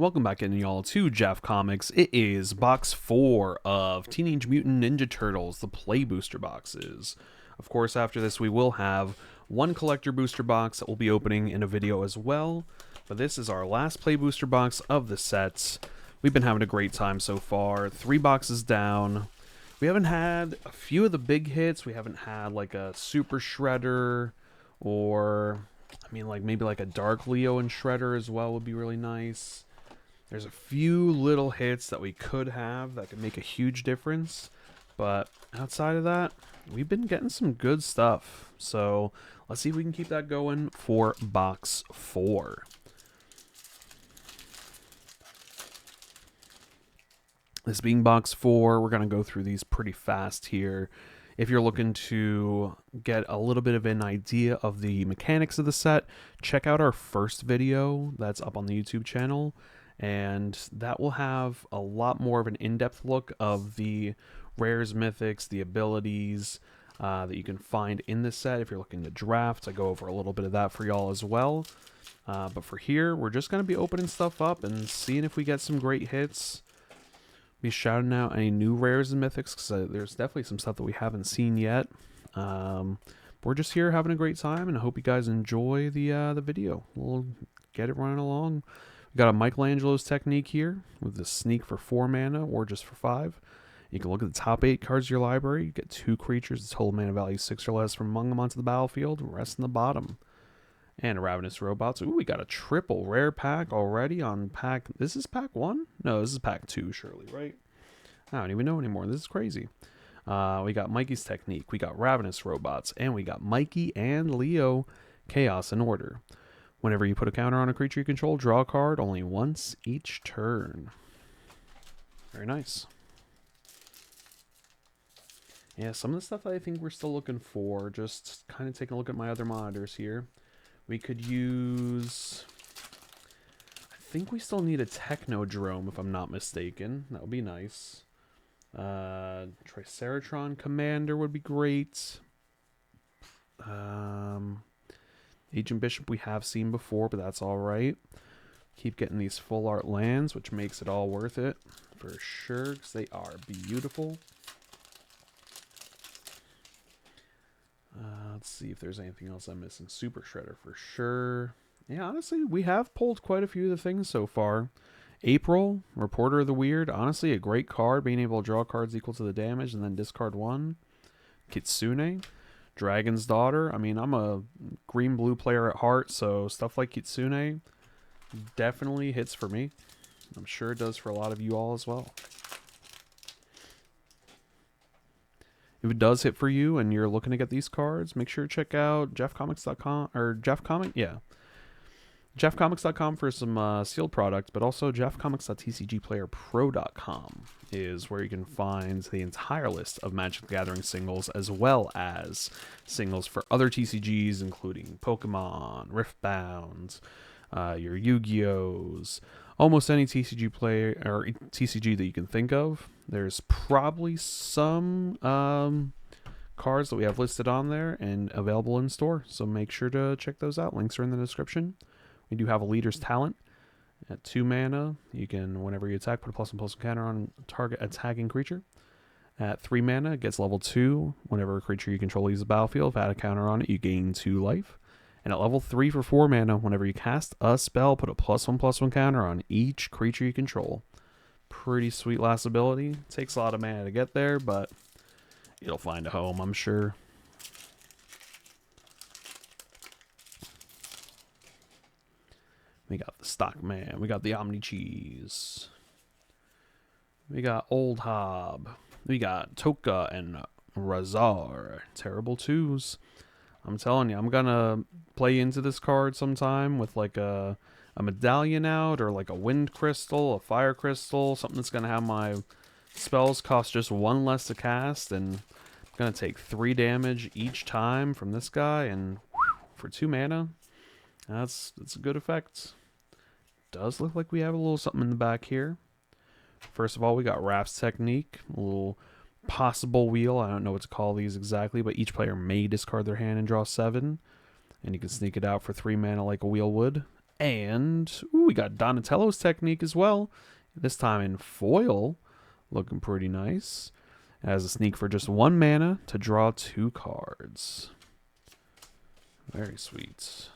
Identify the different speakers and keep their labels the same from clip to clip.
Speaker 1: Welcome back in, y'all, to JAF Comics. It is box 4 of Teenage Mutant Ninja Turtles, the Play Booster boxes. Of course, after this, we will have one collector booster box that we'll be opening in a video as well. But this is our last Play Booster box of the sets. We've been having a great time so far. 3 boxes down. We haven't had a few of the big hits. We haven't had like a Super Shredder or, maybe like a Dark Leo and Shredder as well would be really nice. There's a few little hits that we could have that could make a huge difference, but outside of that, we've been getting some good stuff. So let's see if we can keep that going for box 4. This being box 4, we're going to go through these pretty fast here. If you're looking to get a little bit of an idea of the mechanics of the set, check out our first video that's up on the YouTube channel. And that will have a lot more of an in-depth look of the rares, mythics, the abilities that you can find in this set. If you're looking to draft, I go over a little bit of that for y'all as well. But for here, we're just going to be opening stuff up and seeing if we get some great hits. Be shouting out any new rares and mythics, because there's definitely some stuff that we haven't seen yet. We're just here having a great time, and I hope you guys enjoy the video. We'll get it running along. We got a Michelangelo's technique here with the sneak for 4 mana or just for 5. You can look at the top 8 cards of your library. You get 2 creatures, the total mana value 6 or less from among them onto the battlefield. Rest in the bottom. And Ravenous Robots. Ooh, we got a triple rare pack already on pack. This is pack 1? No, this is pack 2, surely, right? I don't even know anymore. This is crazy. We got Mikey's technique. We got Ravenous Robots. And we got Mikey and Leo Chaos and Order. Whenever you put a counter on a creature you control, draw a card only once each turn. Very nice. Yeah, some of the stuff that I think we're still looking for, just kind of taking a look at my other monitors here. We could use... I think we still need a Technodrome, if I'm not mistaken. That would be nice. Triceratron Commander would be great. Agent Bishop we have seen before, but that's alright. Keep getting these full art lands, which makes it all worth it for sure, because they are beautiful. Let's see if there's anything else I'm missing. Super Shredder for sure. Yeah, honestly, we have pulled quite a few of the things so far. April, Reporter of the Weird. Honestly, a great card, being able to draw cards equal to the damage and then discard 1. Kitsune. Dragon's Daughter. I mean, I'm a green-blue player at heart, so stuff like Kitsune definitely hits for me. I'm sure it does for a lot of you all as well. If it does hit for you and you're looking to get these cards, make sure to check out JAFcomics.com or JAF Comic, yeah. JAFcomics.com for some sealed products, but also JAFcomics.tcgplayerpro.com is where you can find the entire list of Magic the Gathering singles, as well as singles for other TCGs, including Pokemon, Riftbound, your Yu-Gi-Ohs, almost any TCG player or TCG that you can think of. There's probably some cards that we have listed on there and available in store, so make sure to check those out. Links are in the description. We do have a Leader's Talent at 2 mana. You can, whenever you attack, put a +1/+1 counter on target attacking creature. At 3 mana, it gets level 2. Whenever a creature you control leaves the battlefield, if add a counter on it, you gain 2 life. And at level 3 for 4 mana, whenever you cast a spell, put a +1/+1 counter on each creature you control. Pretty sweet last ability. Takes a lot of mana to get there, but it'll find a home, I'm sure. We got the Stockman. We got the Omni Cheese. We got Old Hob. We got Toka and Razar. Terrible 2s. I'm telling you, I'm going to play into this card sometime with like a medallion out, or like a wind crystal, a fire crystal, something that's going to have my spells cost just 1 less to cast, and I'm going to take 3 damage each time from this guy, and for 2 mana, that's a good effect. Does look like we have a little something in the back here. First of all, we got Raph's technique, a little possible wheel. I don't know what to call these exactly, but each player may discard their hand and draw 7, and you can sneak it out for 3 mana like a wheel would. And ooh, we got Donatello's technique as well. This time in foil. Looking pretty nice. It has a sneak for just 1 mana to draw 2 cards. Very sweet.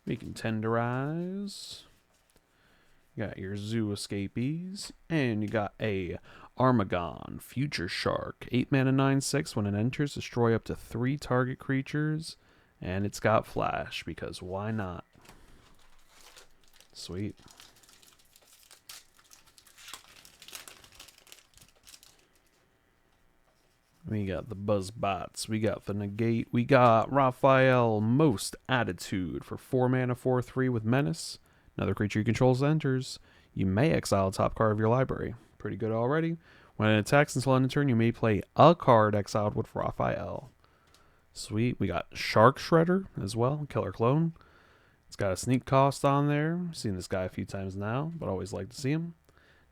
Speaker 1: We can tenderize. You got your Zoo Escapees. And you got a Armagon, Future Shark. 8 mana, 9/6. When it enters, destroy up to 3 target creatures. And it's got Flash, because why not? Sweet. We got the Buzzbots. We got the Negate. We got Raphael, Most Attitude for 4 mana, 4/3 with Menace. Another creature you control enters. You may exile a top card of your library. Pretty good already. When it attacks until end of turn, you may play a card exiled with Raphael. Sweet. We got Shark Shredder as well. Killer Clone. It's got a sneak cost on there. Seen this guy a few times now, but always like to see him.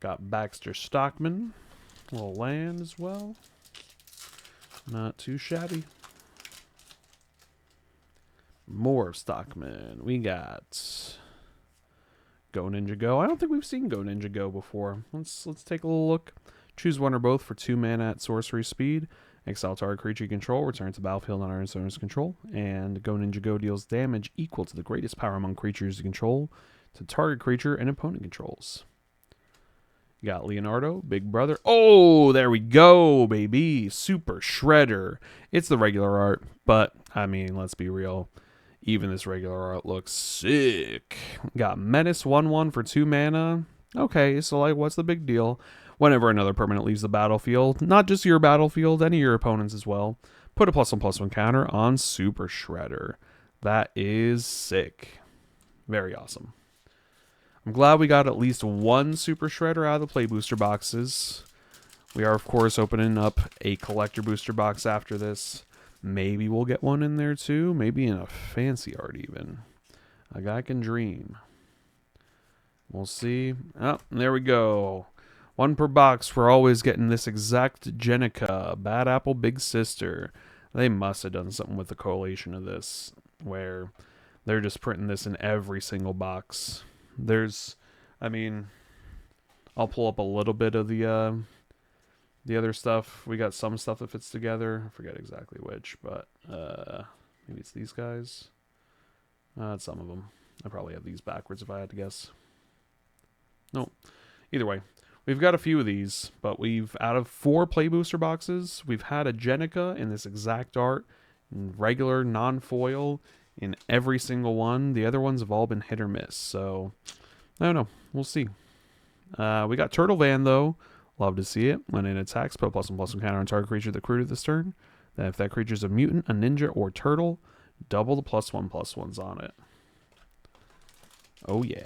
Speaker 1: Got Baxter Stockman. A little land as well. Not too shabby. More of Stockman. We got Go Ninja Go. I don't think we've seen Go Ninja Go before. Let's take a little look. Choose one or both for 2 mana at sorcery speed. Exile target creature you control. Return to the battlefield under its owner's control. And Go Ninja Go deals damage equal to the greatest power among creatures you control to target creature and opponent controls. You got Leonardo, Big Brother. Oh, there we go, baby. Super Shredder. It's the regular art, but, I mean, let's be real. Even this regular art looks sick. Got Menace 1/1 for 2 mana. Okay, so, like, what's the big deal? Whenever another permanent leaves the battlefield, not just your battlefield, any of your opponents as well, put a +1/+1 counter on Super Shredder. That is sick. Very awesome. I'm glad we got at least 1 Super Shredder out of the play booster boxes. We are, of course, opening up a collector booster box after this. Maybe we'll get one in there too. Maybe in a fancy art even. A guy can dream. We'll see. Oh, there we go. 1 per box. We're always getting this exact Jenica. Bad Apple Big Sister. They must have done something with the collation of this, where they're just printing this in every single box. I mean, I'll pull up a little bit of the other stuff. We got some stuff that fits together. I forget exactly which, but maybe it's these guys. It's some of them. I probably have these backwards if I had to guess. No. Either way, we've got a few of these, but out of 4 play booster boxes, we've had a Jenica in this exact art, in regular, non-foil, in every single one. The other ones have all been hit or miss, so I don't know. We'll see. We got Turtle Van, though. Love to see it. When it attacks, put a +1/+1 counter on target creature that crewed this turn. Then if that creature is a mutant, a ninja, or turtle, double the +1/+1s on it. Oh, yeah.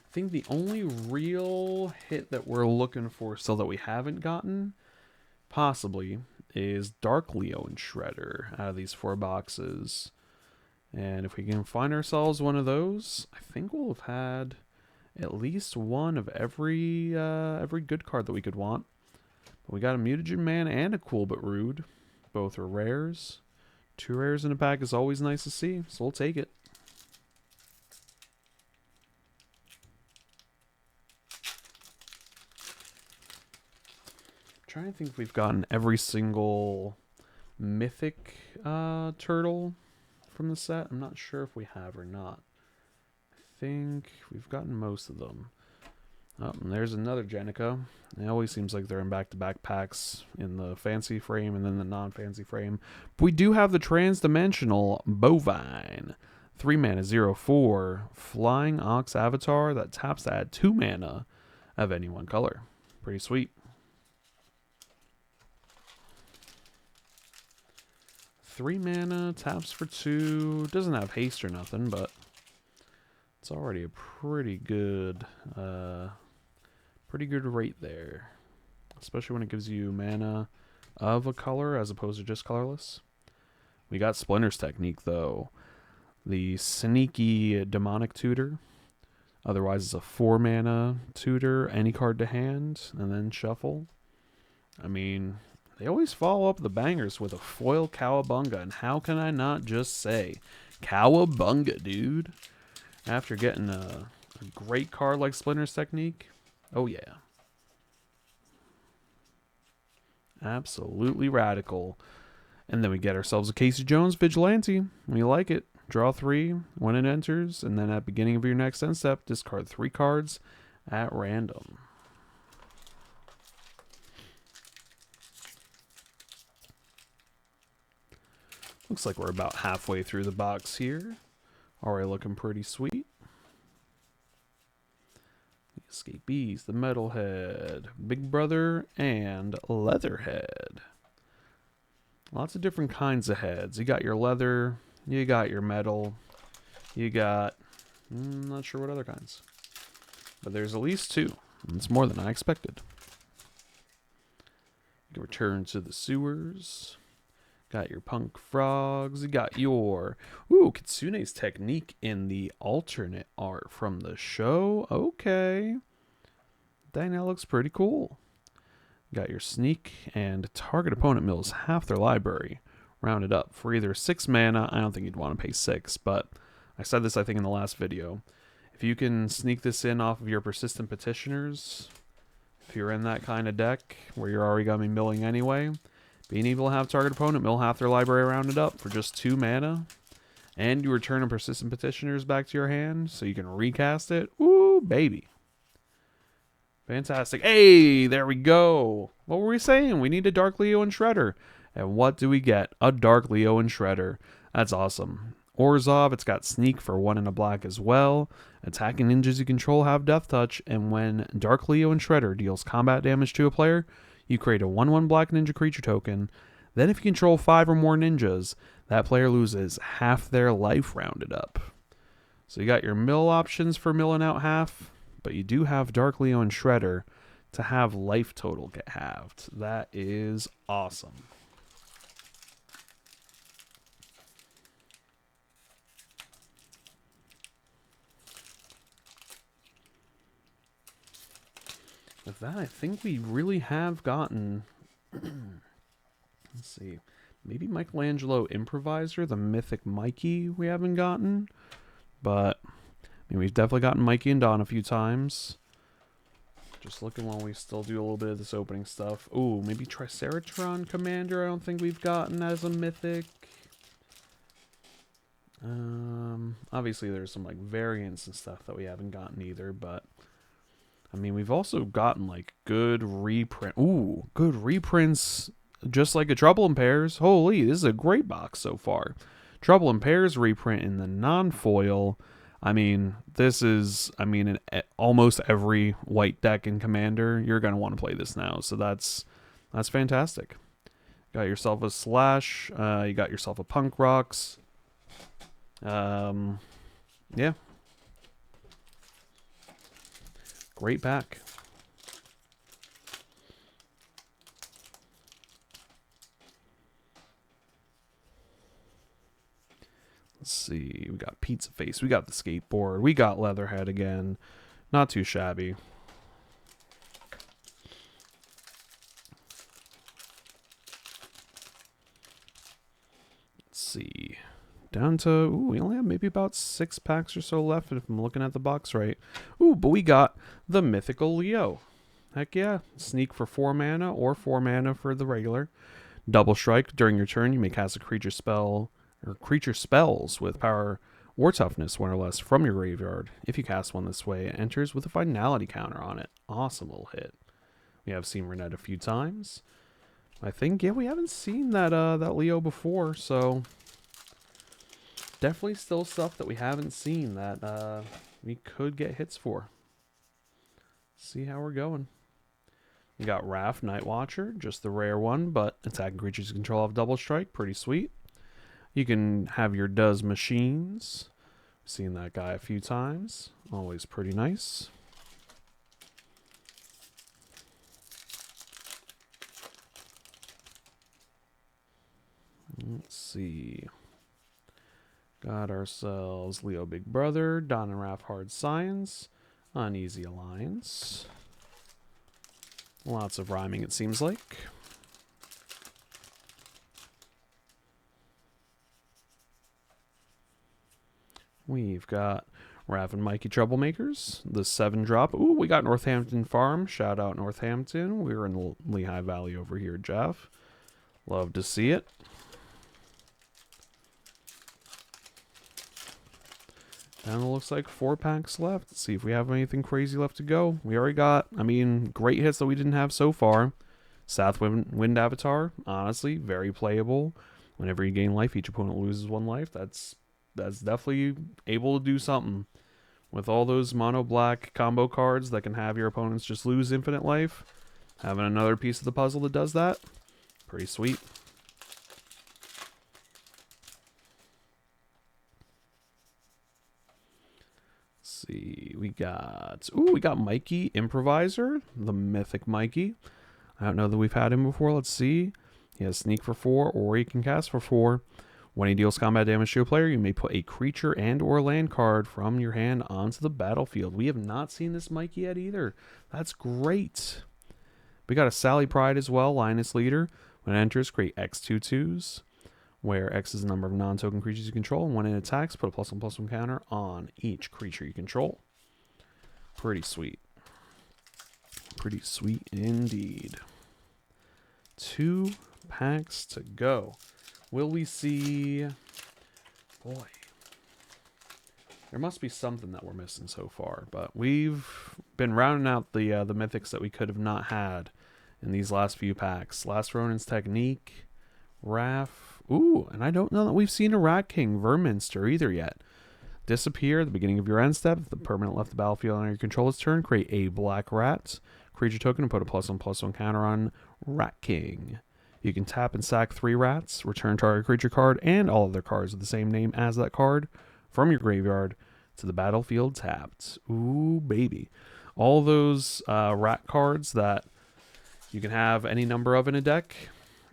Speaker 1: I think the only real hit that we're looking for still that we haven't gotten, possibly, is Dark Leo and Shredder out of these 4 boxes. And if we can find ourselves one of those, I think we'll have had at least one of every good card that we could want. But we got a Mutagen Man and a Cool But Rude. Both are rares. 2 rares in a pack is always nice to see, so we'll take it. I'm trying to think if we've gotten every single mythic turtle from the set. I'm not sure if we have or not. I think we've gotten most of them. Oh, and there's another Jenica. It always seems like they're in back-to-back packs in the fancy frame and then the non-fancy frame. But we do have the Transdimensional Bovine. 3 mana, 0/4. Flying Ox Avatar that taps to add 2 mana of any one color. Pretty sweet. 3 mana, taps for 2. Doesn't have haste or nothing, but it's already a pretty good rate there. Especially when it gives you mana of a color as opposed to just colorless. We got Splinter's Technique, though. The sneaky Demonic Tutor. Otherwise, it's a 4 mana tutor, any card to hand, and then shuffle. I mean, They always follow up the bangers with a foil Cowabunga, and how can I not just say Cowabunga, dude? After getting a great card like Splinter's Technique, oh yeah. Absolutely radical. And then we get ourselves a Casey Jones Vigilante. We like it. Draw 3 when it enters, and then at the beginning of your next end step, discard 3 cards at random. Looks like we're about halfway through the box here. Already looking pretty sweet. The Escapees, the Metalhead, Big Brother, and Leatherhead. Lots of different kinds of heads. You got your leather, you got your metal, you got... I'm not sure what other kinds. But there's at least 2. And it's more than I expected. You can return to the sewers. Got your punk frogs. You got your... Ooh, Kitsune's Technique in the alternate art from the show. Okay. Dang, that looks pretty cool. Got your sneak, and target opponent mills half their library. Rounded up for either 6 mana. I don't think you'd want to pay 6, but I said this, I think, in the last video. If you can sneak this in off of your Persistent Petitioners, if you're in that kind of deck where you're already going to be milling anyway, being able to have target opponent mill half their library rounded up for just 2 mana, and you return a Persistent Petitioners back to your hand so you can recast it. Ooh, baby. Fantastic. Hey, there we go. What were we saying? We need a Dark Leo and Shredder. And what do we get? A Dark Leo and Shredder. That's awesome. Orzhov, it's got Sneak for 1 and a black as well. Attacking ninjas you control have Death Touch, and when Dark Leo and Shredder deals combat damage to a player, you create a 1/1 black ninja creature token. Then if you control 5 or more ninjas, that player loses half their life rounded up. So you got your mill options for milling out half, but you do have Dark Leo and Shredder to have life total get halved. That is awesome. With that, I think we really have gotten... Let's see. Maybe Michelangelo Improviser, the Mythic Mikey we haven't gotten. But, I mean, we've definitely gotten Mikey and Don a few times. Just looking while we still do a little bit of this opening stuff. Ooh, maybe Triceratron Commander I don't think we've gotten as a Mythic. Obviously there's some, like, variants and stuff that we haven't gotten either, but... I mean, we've also gotten, like, good reprint. Ooh, good reprints, just like a Trouble in Pairs. Holy, this is a great box so far. Trouble in Pairs reprint in the non-foil. I mean, this is, in almost every white deck in Commander, you're going to want to play this now. So that's fantastic. Got yourself a Slash. You got yourself a Punk Rocks. Yeah. Great pack. Let's see. We got Pizza Face. We got the Skateboard. We got Leatherhead again. Not too shabby. Let's see. Down to, ooh, we only have maybe about 6 packs or so left if I'm looking at the box right. Ooh, but we got the Mythical Leo. Heck yeah. Sneak for 4 mana or 4 mana for the regular. Double Strike. During your turn, you may cast a creature spell or creature spells with power or toughness 1 or less from your graveyard. If you cast one this way, it enters with a finality counter on it. Awesome little hit. We have seen Renette a few times. I think, yeah, we haven't seen that Leo before, so... Definitely still stuff that we haven't seen that we could get hits for. See how we're going. We got Wrath, Night Watcher, just the rare one, but attacking creatures you control have Double Strike, pretty sweet. You can have your Does Machines. Seen that guy a few times. Always pretty nice. Let's see. Got ourselves Leo Big Brother, Don and Raph Hard Science, Uneasy Alliance. Lots of rhyming, it seems like. We've got Rav and Mikey Troublemakers, the 7-drop. Ooh, we got Northampton Farm. Shout out Northampton. We're in the Lehigh Valley over here, Jeff. Love to see it. And it looks like 4 packs left. Let's see if we have anything crazy left to go. We already got, I mean, great hits that we didn't have so far. Southwind Avatar, honestly, very playable. Whenever you gain life, each opponent loses 1 life. That's definitely able to do something. With all those mono black combo cards that can have your opponents just lose infinite life, having another piece of the puzzle that does that, pretty sweet. See, we got Mikey Improviser, the mythic Mikey. I don't know that we've had him before. Let's see. He has sneak for 4, or he can cast for 4. When he deals combat damage to a player, you may put a creature and or land card from your hand onto the battlefield. We have not seen this Mikey yet either. That's great. We got a Sally Pride as well, Linus Leader. When it enters, create X 2/2s, where X is the number of non-token creatures you control, and when it attacks, put a +1/+1 counter on each creature you control. Pretty sweet. Pretty sweet indeed. 2 packs to go. Will we see... Boy. There must be something that we're missing so far, but we've been rounding out the mythics that we could have not had in these last few packs. Last Ronin's Technique, Raph. Ooh, and I don't know that we've seen a Rat King Verminster either yet. Disappear at the beginning of your end step. If the permanent left the battlefield on your controller's turn, create a black rat. Creature token and put a +1/+1 counter on Rat King. You can tap and sack 3 rats, return target creature card and all other cards with the same name as that card from your graveyard to the battlefield tapped. Ooh, baby. All those rat cards that you can have any number of in a deck,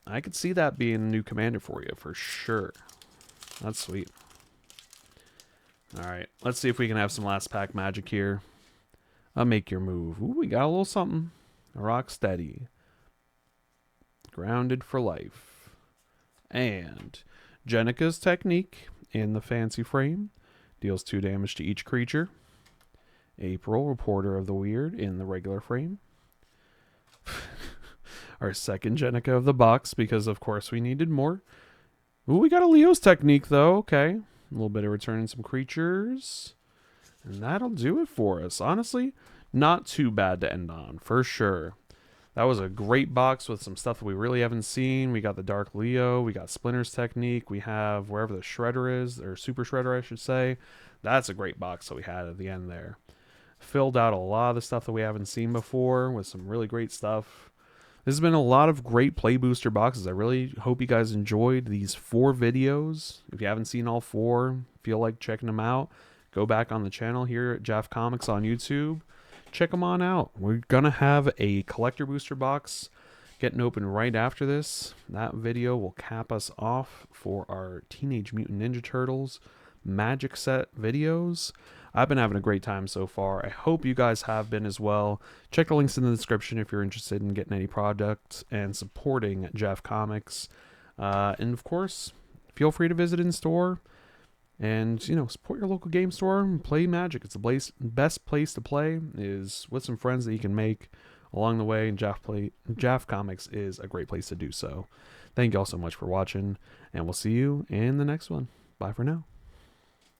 Speaker 1: I could see that being a new commander for you for sure. That's sweet. All right, let's see if we can have some last pack magic here. Make your move. Ooh, we got a little something. Rock Steady. Grounded for Life. And Jenika's Technique in the fancy frame. Deals 2 damage to each creature. April, Reporter of the Weird in the regular frame. Our second Jenika of the box, because of course we needed more. Ooh, we got a Leo's Technique though. Okay. A little bit of returning some creatures. And that'll do it for us. Honestly, not too bad to end on, for sure. That was a great box with some stuff that we really haven't seen. We got the Dark Leo. We got Splinter's Technique. We have wherever the Shredder is, or Super Shredder, I should say. That's a great box that we had at the end there. Filled out a lot of the stuff that we haven't seen before with some really great stuff. This has been a lot of great play booster boxes. I really hope you guys enjoyed these 4 videos. If you haven't seen all 4, feel like checking them out, go back on the channel here at JAF Comics on YouTube. Check them on out. We're going to have a collector booster box getting open right after this. That video will cap us off for our Teenage Mutant Ninja Turtles Magic Set videos. I've been having a great time so far. I hope you guys have been as well. Check the links in the description if you're interested in getting any products and supporting JAF Comics. And of course, feel free to visit in store. And, you know, support your local game store and play Magic. It's the best place to play is with some friends that you can make along the way. And JAF Comics is a great place to do so. Thank you all so much for watching. And we'll see you in the next one. Bye for now.